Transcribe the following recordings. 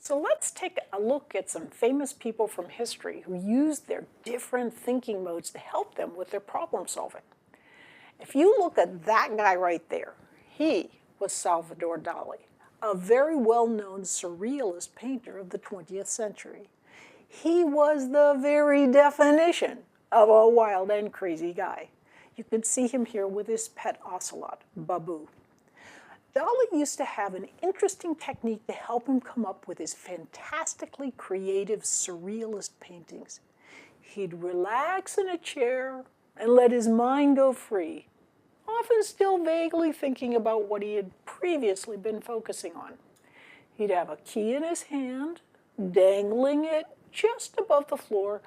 So let's take a look at some famous people from history who used their different thinking modes to help them with their problem solving. If you look at that guy right there, he was Salvador Dali, a very well-known surrealist painter of the 20th century. He was the very definition of a wild and crazy guy. You can see him here with his pet ocelot, Babu. Dali used to have an interesting technique to help him come up with his fantastically creative surrealist paintings. He'd relax in a chair and let his mind go free, often still vaguely thinking about what he had previously been focusing on. He'd have a key in his hand, dangling it just above the floor,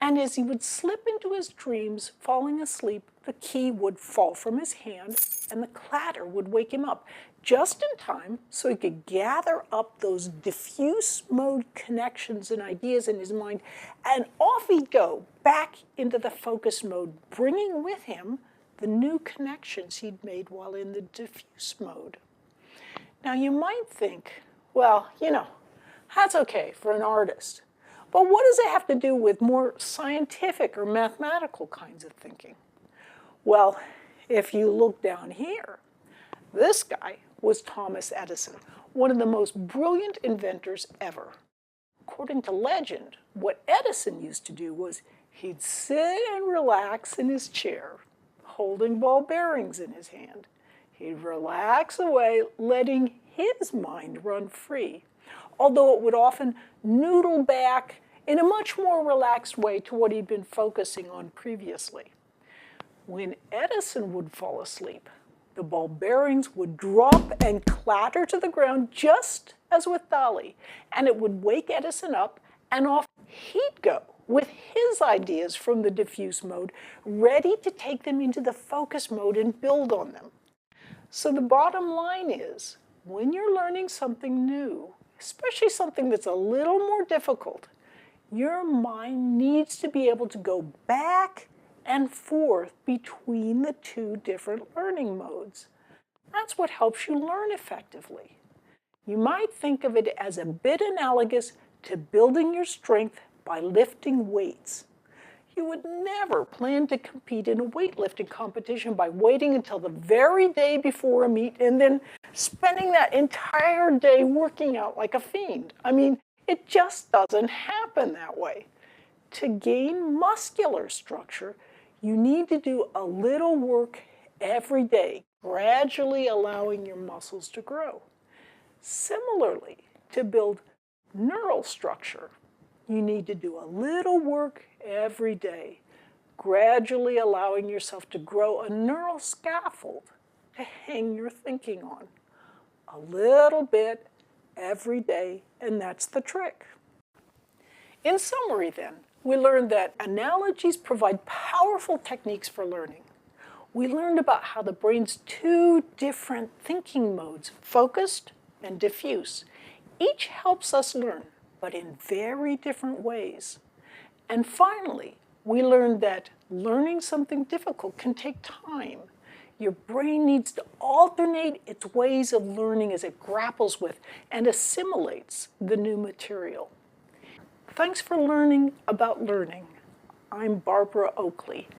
and as he would slip into his dreams, falling asleep, the key would fall from his hand and the clatter would wake him up, just in time so he could gather up those diffuse mode connections and ideas in his mind, and off he'd go back into the focus mode, bringing with him the new connections he'd made while in the diffuse mode. Now you might think, well, that's okay for an artist. But what does it have to do with more scientific or mathematical kinds of thinking? Well, if you look down here, this guy was Thomas Edison, one of the most brilliant inventors ever. According to legend, what Edison used to do was he'd sit and relax in his chair, holding ball bearings in his hand. He'd relax away, letting his mind run free, although it would often noodle back in a much more relaxed way to what he'd been focusing on previously. When Edison would fall asleep, the ball bearings would drop and clatter to the ground just as with Dali, and it would wake Edison up, and off he'd go with his ideas from the diffuse mode, ready to take them into the focus mode and build on them. So the bottom line is, when you're learning something new, especially something that's a little more difficult, your mind needs to be able to go back and forth between the two different learning modes. That's what helps you learn effectively. You might think of it as a bit analogous to building your strength by lifting weights. You would never plan to compete in a weightlifting competition by waiting until the very day before a meet and then spending that entire day working out like a fiend. I mean, it just doesn't happen that way. To gain muscular structure, you need to do a little work every day, gradually allowing your muscles to grow. Similarly, to build neural structure, you need to do a little work every day, gradually allowing yourself to grow a neural scaffold to hang your thinking on. A little bit every day, and that's the trick. In summary then, we learned that analogies provide powerful techniques for learning. We learned about how the brain's two different thinking modes, focused and diffuse, each helps us learn, but in very different ways. And finally, we learned that learning something difficult can take time. Your brain needs to alternate its ways of learning as it grapples with and assimilates the new material. Thanks for learning about learning. I'm Barbara Oakley.